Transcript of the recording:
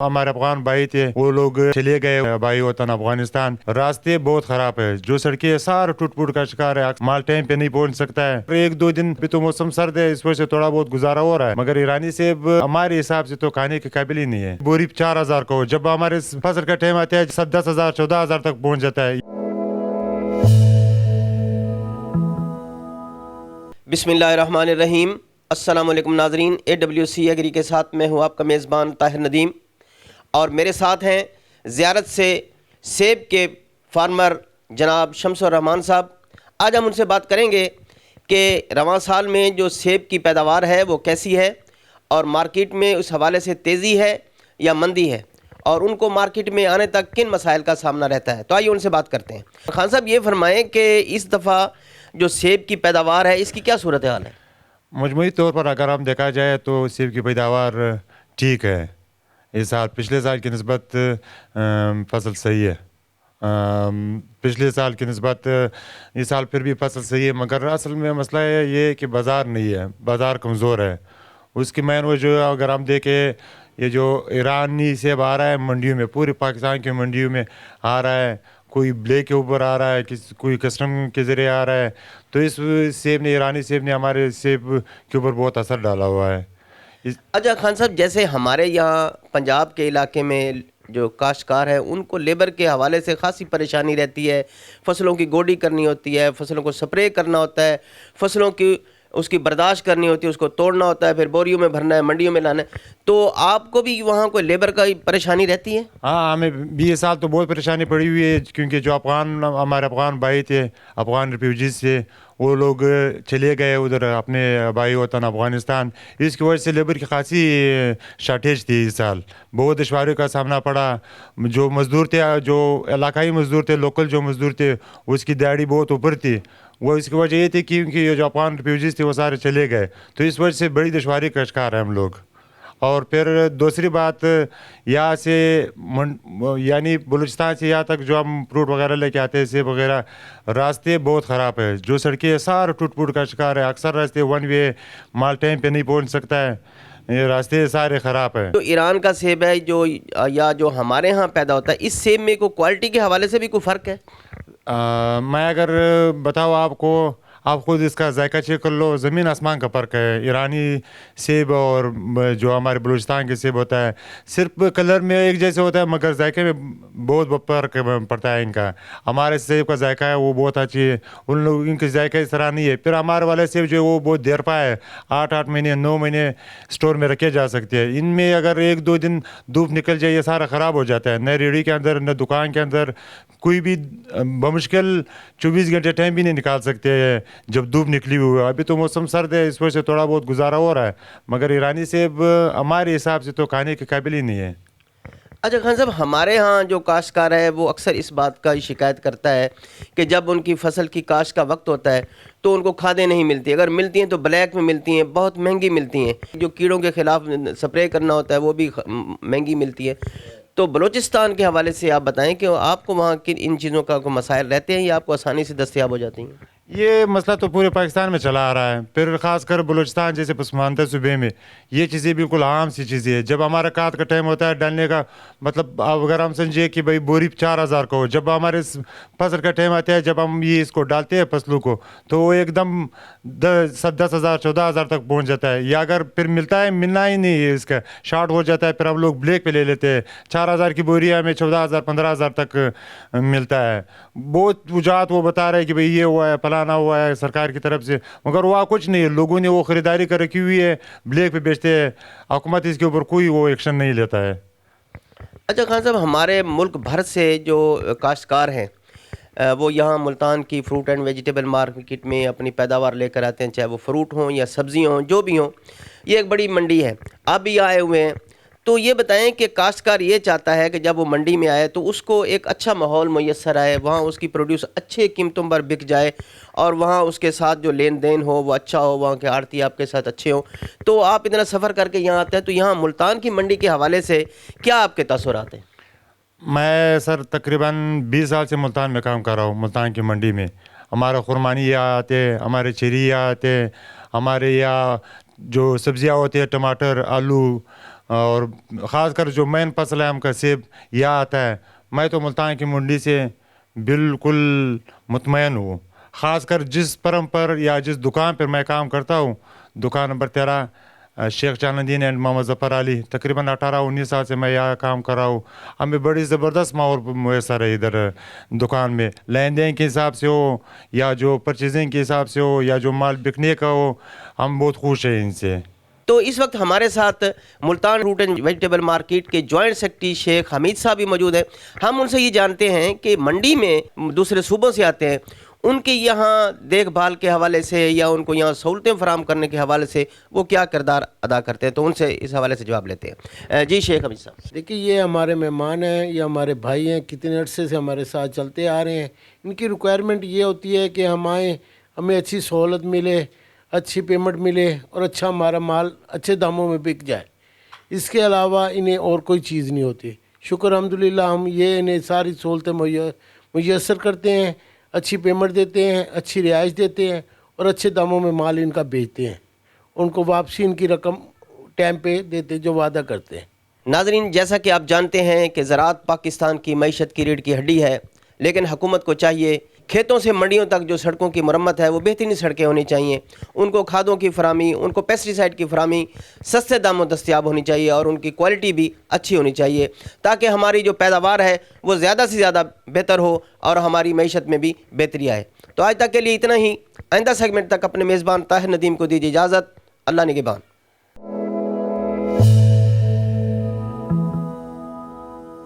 हमारे अफगान भाई थे, वो लोग चले गए भाई वतन अफगानिस्तान। रास्ते बहुत खराब है, जो सड़कें सारा टूट फूट का शिकार है, माल टाइम पे नहीं पहुंच सकता है। एक दो दिन भी तो मौसम सर्द है, इस वजह से थोड़ा बहुत गुजारा हो रहा है, मगर ईरानी सेब हमारे हिसाब से तो खाने के काबिल ही नहीं है। बोरी 4,000 को, जब हमारे फसल का टाइम आता है 10,000 14,000 तक पहुँच जाता है। बिस्मिल्लाहिर्रहमानिर्रहीम। अस्सलाम वालेकुम नाज़रीन, AWC एग्री के साथ मैं हूँ आपका मेज़बान ताहिर नदीम, और मेरे साथ हैं ज़ियारत से सेब के फार्मर जनाब शम्सुर रहमान साहब। आज हम उनसे बात करेंगे कि रवां साल में जो सेब की पैदावार है वो कैसी है, और मार्केट में उस हवाले से तेज़ी है या मंदी है, और उनको मार्केट में आने तक किन मसाइल का सामना रहता है। तो आइए उनसे बात करते हैं। खान साहब, ये फरमाएँ कि इस दफ़ा जो सेब की पैदावार है इसकी क्या सूरत हाल है? मजमूई तौर पर अगर हम देखा जाए तो सेब की पैदावार ठीक है। इस साल पिछले साल की निस्बत फसल सही है। पिछले साल की निस्बत इस साल फिर भी फसल सही है, मगर असल में मसला ये कि बाज़ार नहीं है, बाज़ार कमज़ोर है। उसकी मेन वजह अगर हम देखें, ये जो ईरानी सेब आ रहा है मंडियों में, पूरे पाकिस्तान की मंडियों में आ रहा है, कोई ब्लैक के ऊपर आ रहा है, कोई कस्टम के ज़रिए आ रहा है, तो इस सेब ने, ईरानी सेब ने हमारे सेब के ऊपर बहुत असर डाला हुआ है। अच्छा खान साहब, जैसे हमारे यहाँ पंजाब के इलाके में जो काश्तकार हैं उनको लेबर के हवाले से ख़ासी परेशानी रहती है। फसलों की गोडी करनी होती है, फसलों को स्प्रे करना होता है, फसलों की उसकी बर्दाश्त करनी होती है, उसको तोड़ना होता है, फिर बोरियों में भरना है, मंडियों में लाना है। तो आपको भी वहाँ कोई लेबर का परेशानी रहती है? हाँ, हमें भी ये साल तो बहुत परेशानी पड़ी हुई है, क्योंकि जो हमारे अफगान भाई थे, अफगान रिफ्यूजीज थे, वो लोग चले गए उधर अपने भाई वतन अफगानिस्तान। इसकी वजह से लेबर की खासी शार्टेज थी। इस साल बहुत दुश्वारियों का सामना पड़ा। जो मज़दूर थे, जो इलाकाई मज़दूर थे, लोकल जो मज़दूर थे, उसकी दिहाड़ी बहुत ऊपर थी। वो इसकी वजह ये थी क्योंकि ये जो अफगान रिफ्यूजीज थे वो सारे चले गए, तो इस वजह से बड़ी दुश्वारी का शिकार है हम लोग। और फिर दूसरी बात, यहाँ से यानी बलूचिस्तान से यहाँ तक जो हम फ्रूट वगैरह लेके आते हैं, सेब वगैरह, रास्ते बहुत ख़राब है, जो सड़कें सारा टूट फूट का शिकार है। अक्सर रास्ते वन वे, माल टाइम पे नहीं पहुँच सकता है, ये रास्ते सारे ख़राब है। जो ईरान का सेब है जो या जो हमारे यहाँ पैदा होता है, इस सेब में कोई क्वालिटी के हवाले से भी कोई फ़र्क है? मैं अगर बताऊँ आपको, आप खुद इसका जायका चेक कर लो, ज़मीन आसमान का फ़र्क है ईरानी सेब और जो हमारे बलूचिस्तान के सेब होता है। सिर्फ कलर में एक जैसे होता है, मगर जायके में बहुत फ़र्क पड़ता है इनका। हमारे सेब का जायका है वो बहुत अच्छी है, उन लोगों के जायका इस तरह नहीं है। फिर हमारे वाले सेब जो है वो बहुत देर पा है, 8-8 महीने 9 महीने स्टोर में रखे जा सकते हैं। इनमें अगर 1-2 दिन धूप निकल जाए, ये सारा ख़राब हो जाता है। न रेहड़ी के अंदर, न दुकान के अंदर, कोई भी बमुश्किल 24 घंटे टाइम भी नहीं निकाल सकते हैं जब धूप निकली हुई है। अभी तो मौसम सर्द है, इस वजह से थोड़ा बहुत गुजारा हो रहा है, मगर ईरानी सेब हमारे हिसाब से तो खाने के काबिल ही नहीं है। अच्छा खान साहब, हमारे यहाँ जो काश्तकार है वो अक्सर इस बात का शिकायत करता है कि जब उनकी फसल की काश्त का वक्त होता है तो उनको खादें नहीं मिलती, अगर मिलती हैं तो ब्लैक में मिलती हैं, बहुत महंगी मिलती हैं। जो कीड़ों के ख़िलाफ़ स्प्रे करना होता है वो भी महंगी मिलती है। तो बलूचिस्तान के हवाले से आप बताएं कि आपको वहाँ किन इन चीज़ों का कोई मसाइल रहते हैं या आपको आसानी से दस्तयाब हो जाती हैं? ये मसला तो पूरे पाकिस्तान में चला आ रहा है, फिर ख़ासकर बलूचिस्तान जैसे पसमानदा सूबे में ये चीज़ें बिल्कुल आम सी चीज़ें हैं। जब हमारा काट का टाइम होता है डालने का, मतलब अब अगर हम समझे कि भाई बोरी 4,000 का हो, जब हमारे फसल का टाइम आता है, जब हम ये इसको डालते हैं फसलों को, तो वो एकदम 10,000 14,000 तक पहुँच जाता है। या अगर फिर मिलता है, मिलना ही नहीं है, इसका शार्ट हो जाता है, फिर हम लोग ब्लैक पे ले लेते हैं। 4,000 की बोरी हमें 14,000 15,000 तक मिलता है। बहुत वजूहत वो बता रहे हैं कि भाई ये हुआ है, फलाना हुआ है सरकार की तरफ से, मगर वहाँ कुछ नहीं है। लोगों ने वो ख़रीदारी कर रखी हुई है, ब्लैक पे बेचते हैं, हुकूमत इसके ऊपर कोई वो एक्शन नहीं लेता है। अच्छा खान साहब, हमारे मुल्क भर से जो काश्तकार हैं वो यहाँ मुल्तान की फ्रूट एंड वेजिटेबल मार्केट में अपनी पैदावार लेकर आते हैं, चाहे वो फ्रूट हों या सब्ज़ियाँ हों, जो भी हों। ये एक बड़ी मंडी है, आप भी आए हुए हैं। तो ये बताएं कि काश्तकार ये चाहता है कि जब वो मंडी में आए तो उसको एक अच्छा माहौल मुयस्सर आए, वहाँ उसकी प्रोड्यूस अच्छे कीमतों पर बिक जाए, और वहाँ उसके साथ जो लेन देन हो वो अच्छा हो, वहाँ के आड़ती आपके साथ अच्छे हों। तो आप इतना सफ़र करके यहाँ आते हैं, तो यहाँ मुल्तान की मंडी के हवाले से क्या आपके तासुरात हैं? मैं सर तकरीबन 20 साल से मुल्तान में काम कर रहा हूँ। मुल्तान की मंडी में हमारा खुरमानी यहाँ आते हैं, हमारे चेरी यहाँ आते हैं, हमारे यहाँ जो सब्जियाँ होती है, टमाटर, आलू, اور خاص کر جو مین فصل ہے ہم کا سیب یہ آتا ہے. میں تو ملتان کی منڈی سے بالکل مطمئن ہوں. خاص کر جس فرم پر یا جس دکان پر میں کام کرتا ہوں, دکان number 13 Sheikh John Uddin and محمد ظفر علی, تقریباً 18-19 سال سے میں یہاں کام کر رہا ہوں. ہمیں بڑی زبردست ماحول میسر ہے ادھر دکان میں, لین دین کے حساب سے ہو یا جو پرچیزنگ کے حساب سے ہو یا جو مال بکنے کا ہو, ہم بہت خوش ہیں ان سے. تو اس وقت ہمارے ساتھ Multan fruit and vegetable market کے جوائنٹ سیکرٹری شیخ حمید صاحب بھی موجود ہیں. ہم ان سے یہ جانتے ہیں کہ منڈی میں دوسرے صوبوں سے آتے ہیں, ان کے یہاں دیکھ بھال کے حوالے سے یا ان کو یہاں سہولتیں فراہم کرنے کے حوالے سے وہ کیا کردار ادا کرتے ہیں, تو ان سے اس حوالے سے جواب لیتے ہیں. جی شیخ حمید صاحب. دیکھیے یہ ہمارے مہمان ہیں, یہ ہمارے بھائی ہیں, کتنے عرصے سے ہمارے ساتھ چلتے آ رہے ہیں. ان کی ریکوائرمنٹ یہ ہوتی ہے کہ ہم آئیں, ہمیں اچھی سہولت ملے, اچھی پیمنٹ ملے اور اچھا ہمارا مال اچھے داموں میں بک جائے. اس کے علاوہ انہیں اور کوئی چیز نہیں ہوتی. شکر الحمدللہ ہم یہ انہیں ساری سہولتیں میسر کرتے ہیں, اچھی پیمنٹ دیتے ہیں, اچھی رعایت دیتے ہیں اور اچھے داموں میں مال ان کا بیچتے ہیں. ان کو واپسی ان کی رقم ٹائم پہ دیتے جو وعدہ کرتے ہیں. ناظرین, جیسا کہ آپ جانتے ہیں کہ زراعت پاکستان کی معیشت کی ریڑھ کی ہڈی ہے, لیکن حکومت کو چاہیے کھیتوں سے منڈیوں تک جو سڑکوں کی مرمت ہے وہ بہترین سڑکیں ہونی چاہیے. ان کو کھادوں کی فراہمی, ان کو پیسٹی سائڈ کی فراہمی سستے داموں دستیاب ہونی چاہیے اور ان کی کوالٹی بھی اچھی ہونی چاہیے, تاکہ ہماری جو پیداوار ہے وہ زیادہ سے زیادہ بہتر ہو اور ہماری معیشت میں بھی بہتری آئے. تو آج تک کے لیے اتنا ہی. آئندہ سیگمنٹ تک اپنے میزبان طاہر ندیم کو دیجیے اجازت. اللہ نگہبان.